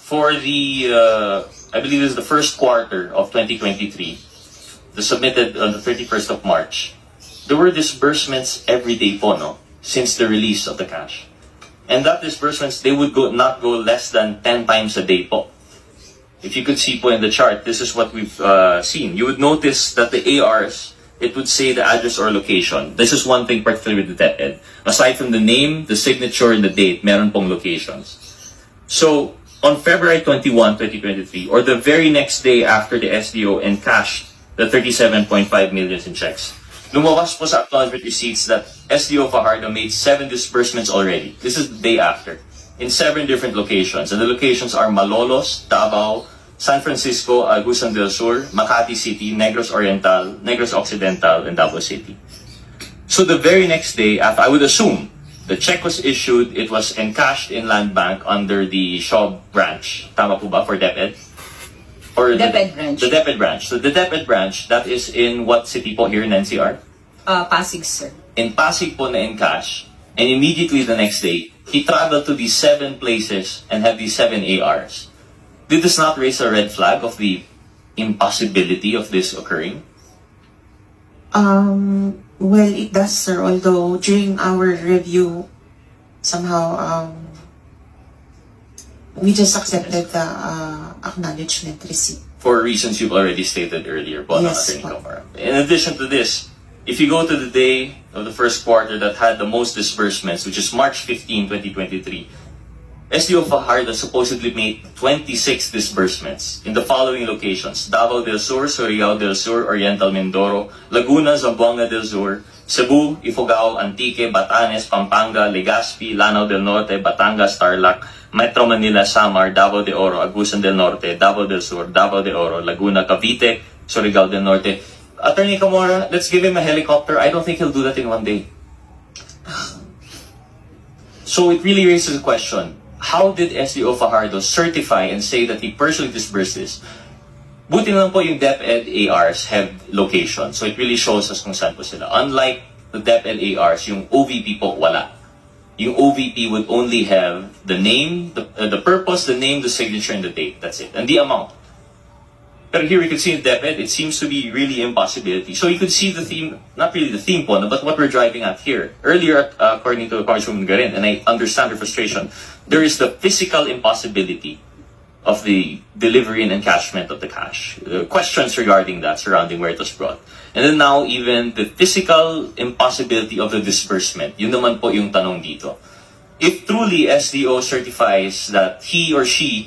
for the, I believe this is the first quarter of 2023, submitted on the 31st of March, there were disbursements every day po, no? Since the release of the cash. And that disbursements, they would not go less than 10 times a day po. If you could see po in the chart, this is what we've seen. You would notice that the ARs, it would say the address or location. This is one thing particularly with the DepEd. Aside from the name, the signature, and the date, meron pong locations. So, on February 21, 2023, or the very next day after the SDO encashed the 37.5 million in checks, lumabas po sa acknowledgement receipts that SDO Fajardo made 7 disbursements already. This is the day after, in 7 different locations. And the locations are Malolos, Davao, San Francisco, Agusan del Sur, Makati City, Negros Oriental, Negros Occidental, and Davao City. So the very next day, after, I would assume, the check was issued, it was encashed in Land Bank under the Shaw branch. Tama po ba for DepEd? Or DepEd branch. The DepEd branch. So the DepEd branch, that is in what city po here in NCR? Pasig, sir. In Pasig po na encash, and immediately the next day, he traveled to these 7 places and had these 7 ARs. Did this not raise a red flag of the impossibility of this occurring? Well, it does, sir. Although during our review, somehow we just accepted the acknowledgement receipt. For reasons you've already stated earlier, po, Yes, Attorney po. Camara. In addition to this, if you go to the day of the first quarter that had the most disbursements, which is March 15, 2023, SDO Fajardo supposedly made 26 disbursements in the following locations: Davao del Sur, Surigao del Sur, Oriental Mindoro, Laguna, Zamboanga del Sur, Cebu, Ifugao, Antique, Batanes, Pampanga, Legazpi, Lanao del Norte, Batangas, Tarlac, Metro Manila, Samar, Davao de Oro, Agusan del Norte, Davao del Sur, Davao de Oro, Laguna, Cavite, Surigao del Norte. Attorney Camara, let's give him a helicopter. I don't think he'll do that in one day. So it really raises a question. How did SDO Fajardo certify and say that he personally disbursed this? Buti na lang po yung DepEd ARs have location. So it really shows us kung saan po sila. Unlike the DepEd ARs, yung OVP po wala. Yung OVP would only have the name, the purpose, the name, the signature, and the date. That's it. And the amount. But here we could see in DepEd, it seems to be really impossibility. So you could see the theme, not really the theme po, but what we're driving at here. Earlier, according to Congresswoman Garin, and I understand her frustration, there is the physical impossibility of the delivery and encashment of the cash. Questions regarding that, surrounding where it was brought. And then now, even the physical impossibility of the disbursement. Yun naman po yung tanong dito. If truly SDO certifies that he or she